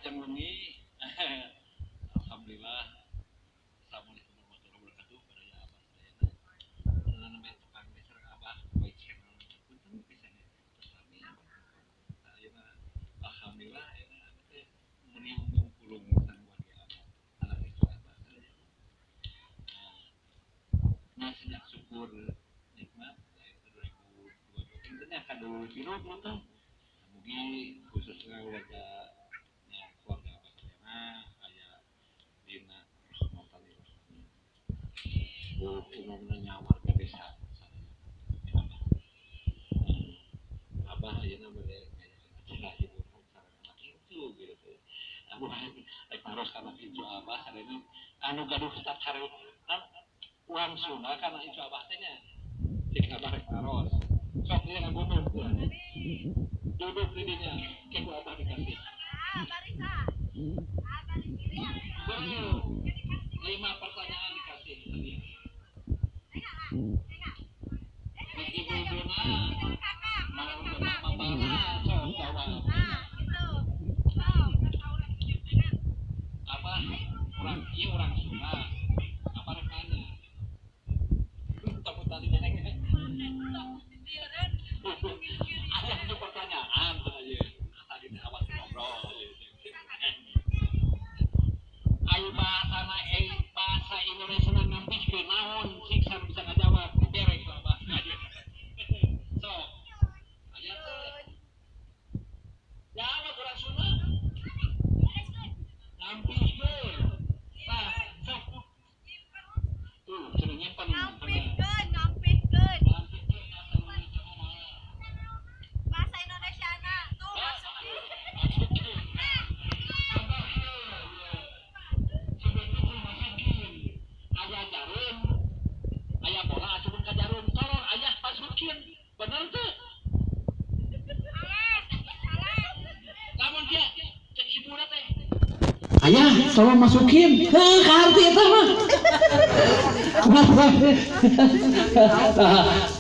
Wilujeng wengi. Alhamdulillah. Assalamualaikum warahmatullahi wabarakatuh. Pada abah saya. Namanya tukang desa abah baik channel. Punten pisan persami. Alhamdulillah meniung pulung tangguan di abah. Anak itu abah saya. Nah, sejak syukur nikmat tahun 2022 tentunya kado biru tuh. Mugi khususnya warga keluarga abah saya kayak dina rahmatan umumnya warga desa abah ayeuna bade kayak hiburan sareng anak itu gitu. Abah rek naros kana itu abah sareng anu gaduh start hari uang Sunda kana itu abah teh nya cek abah rek naros sok dia ngagumul duduk di dinya ke abah dikasih betul 5 pertanyaan dikasih ibu mau mama sok jawab apa orang Sunda apa rekannya takut tadi neng ada satu pertanyaan aja tadi awak ngobrol ayo bahasa Indonesia ngambil ke naon siksa bisa ngajawab derek lah bah so aya teh jawab orang Sunda ngampikeun nah sok tuh cenah nyimpen bahasa Indonesia na tuh masukin ayah jarum ayah bola asupan ke jarum tolong ayah masukin bener tuh lamun dia cek ibu teh ayah tolong masukin kartu itu mah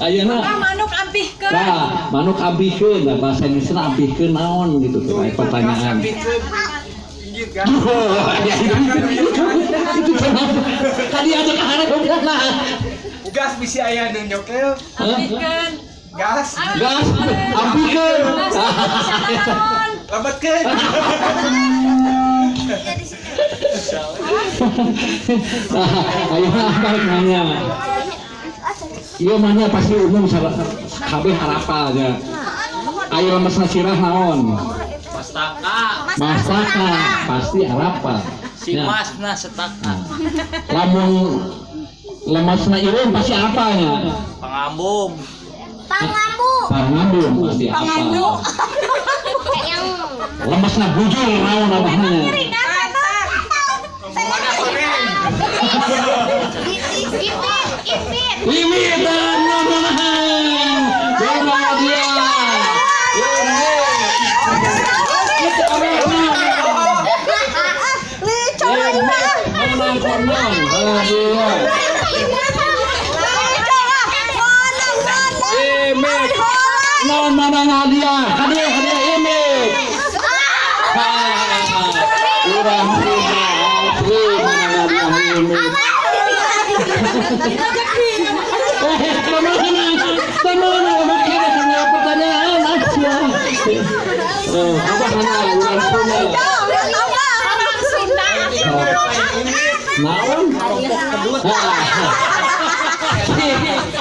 ayeuna manuk ampihkeun manuk ampihkeun bahasa Indonesia ampihkeun naon gitu tuh pertanyaan tadi ada kahana goblokna gas bisi aya nu nyokel ampihkeun gas ampihkeun lambatkeun ayo apa nanya iya mana pasti umum kabeh harapal aja ayo mesna sirah naon mastaka pasti harapal si masna setaka lamun lemasna ireun pasti apanya pangambung pangambung pasti apa lemasna bujur naon abahna limitan nomonahan jangan dia non mana dia hadiah image urang asli mana dia image pertanyaan aja apa mana urang Sunda naon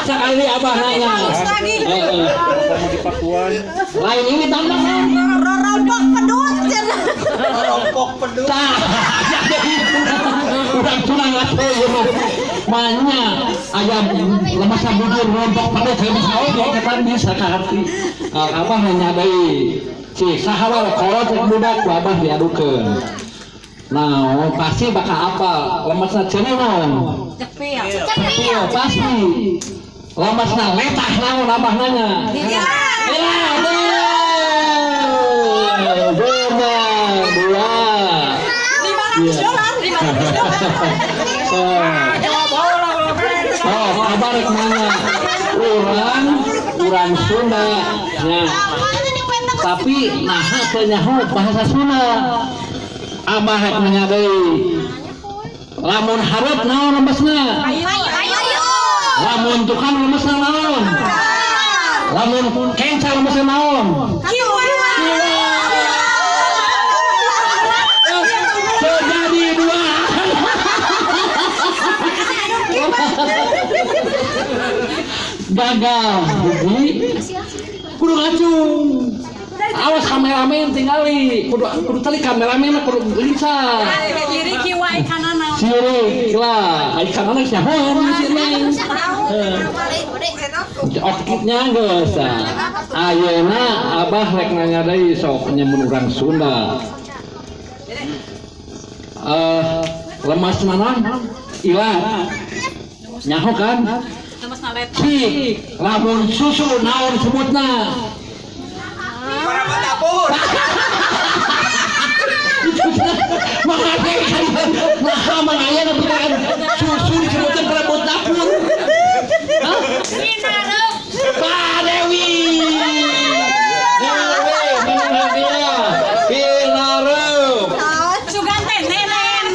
sekali abah nanya di Pakuan lain ini tambahan rompok pedut rompok pedut udah tunang atuh manya ayam lemas bujur rompok pedut bisa oke ketan bisa kahati abah hanya dari si sahawa kolot budak abah diadukeun nah pasti bakal apa lemasna cenewon cepil pasti lemasna letah naon abah nanya abah rek nanya urang Sunda nya tapi nah teh nyaho bahasa Sunda Abah rek nanya deui. Lamun hareup naon lembesna? Lamun tukang lembesna naon? Lamun kenca lembesna naon? Terjadi dua. Gagal. Kudu ngacung. Awas kameramen tinggali. Kudu tali kameramen kudu lincah. Kiri kiwa kanan naon. Siri lah, ai kanana saha di sini. Okitnya geus. Ayeuna Abah rek nanya deui sok nyemun urang Sunda. Lemas mana? Ilat. Nyaho kan? Cik, lamun susu naon sebutna? Para dapur. Nah, mangaya na bukan susu disebutkan perabot dapur. Pak Dewi. Pinareup. Sugante nenen.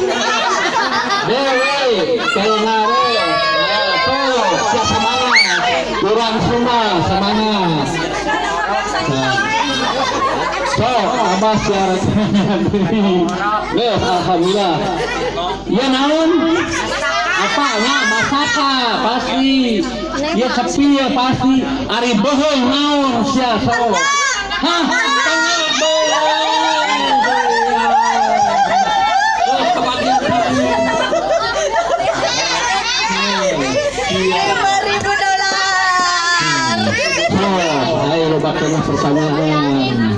Dewi, pinareup. So, semangat. Kurang Sunda, semangat. So, Abah syarat alhamdulillah. Ya naon? Apanya? Masaka pasti. Ya sepi ya pasti. Ari beheung naon sia so. Hah, tengah beheung. Oh, kebagian $5,000. Ayo lo bakal pertanyaan.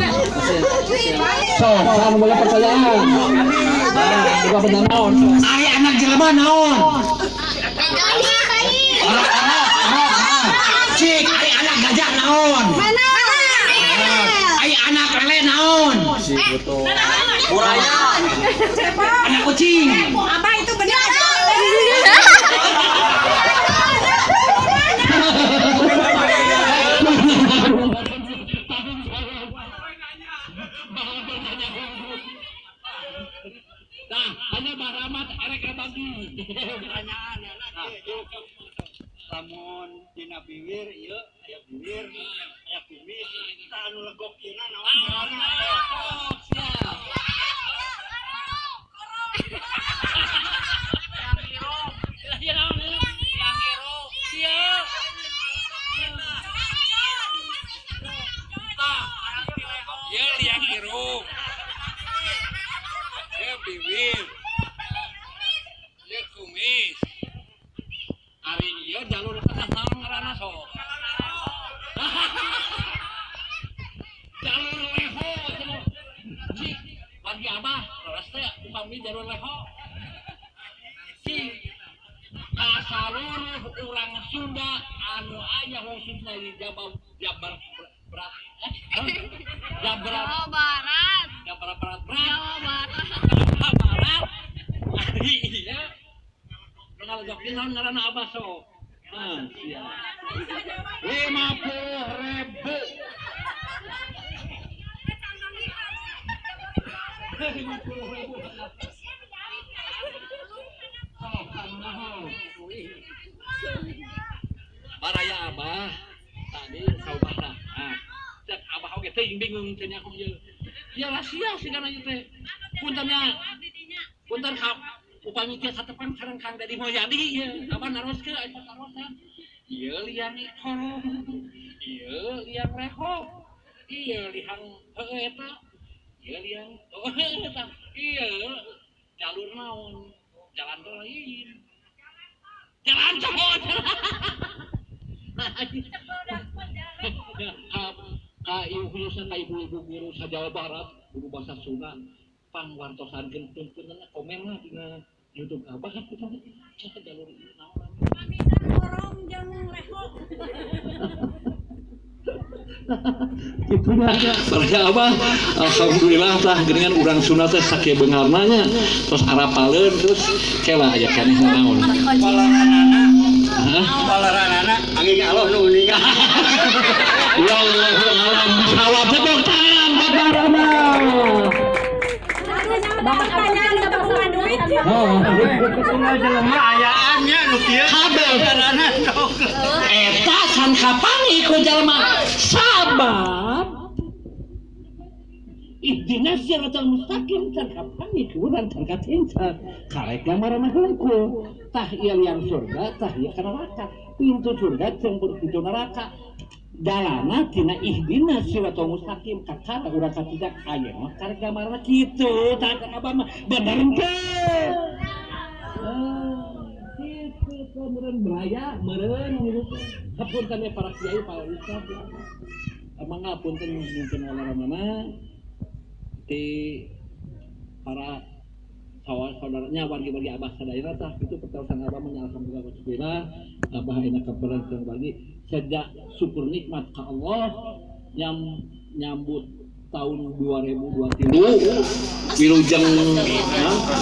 So, kan boleh pertanyaan. Coba benar naon. Ari anak jelema naon? Cik, ari anak gajah naon? Ari anak lele naon? Buraya. Anak kucing. Abah itu benar. Nah, hanya Mbah Rahmat erek bagi pertanyaan. Lamun dina bibir ieu aya bibir, aya kumis, kita anu legok ieu naon ngaranna? Bibir, lihat kumis. Hari iya jalur kesan ngarana so. Jalur leho, cik. Bagi Abah, terus teh upami jalur leho. Cik, kasaluruh urang Sunda anu aya khususnya di Jabar berat. Jawa Barat. Jawa Barat. Iya. Kenal jokin naon ngaranna Abah sok. Nah, siap. 50.000. Baraya Abah tadi saubahna. Nah, cek Abah oge teh bingung teh nya ieu. Ya rahasia sih kana ieu teh. Punten ka upami teh satepan sareng Kang Dedi Moyadi ieu. Abah naroskeun aya karosan. Ieu liang horong. Ieu liang reho. Ieu liang heueuh eta. Ieu liang eta. Ieu jalur naon? Jalan tol lain. Jalan cepot. Ka khususnya ka ibu-ibu guru sa Jawa Barat, guru bahasa Sunda, pangwartosankeun tuntunna komen lah dina YouTube Abah kan kita cek jalur ieu naon. Orang jeung leho. Itunya baraya Abah alhamdulillah tah geuningan urang Sunda teh sakieu beungarna nya terus arapaleun terus kela aya keneh naon. Balaranana angin Allah nu uning. Ya Allah, jawab tepuk tangan Bapak Rama. Bapak tanya anu tabungan duit. Tinggal jelema ayaannya nu kieu. Kabel Karana sok. eta can kapani ku jalma sabab ihdina siratal mustaqim can kapani ku urang can katinca karek gambaran heungku tah ieu yang surga tah ieu neraka pintu surga jeung pintu neraka dalana tina ihdina siratal mustaqim kakara urang katidak aya mah karek gambaran kitu tah abah mah bener teh meureun beraya meureun hapunten ya para kiai para ustaz mangga punten mungkin olaranana ti para saudaranya wargi-wargi abah sadaira tah itu pertawasan abah menyalahkan juga alhamdulillah abah enak kabaran jeung bagi sejak syukur nikmat ka Allah yang nyambut tahun 2023 wilujeng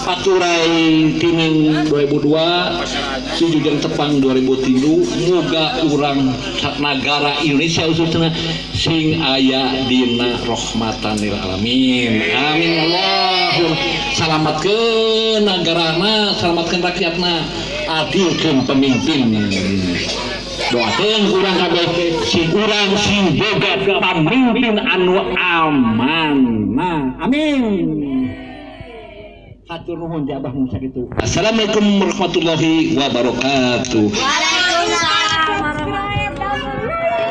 paturai tining 2002 sujudeng tepang 2003 muga urang negara Indonesia khususnya sing aya dina rahmatan lil alamin amin Allahumma salamatkeun nagarana salamatkeun rakyatna adilkeun pemimpin doakeun urang kabeh si urang si boga pamimpin anu aman. Nah, amin. Hatur nuhun jabah mun sakitu. Assalamualaikum warahmatullahi wabarakatuh. Waalaikumsalam warahmatullahi wabarakatuh.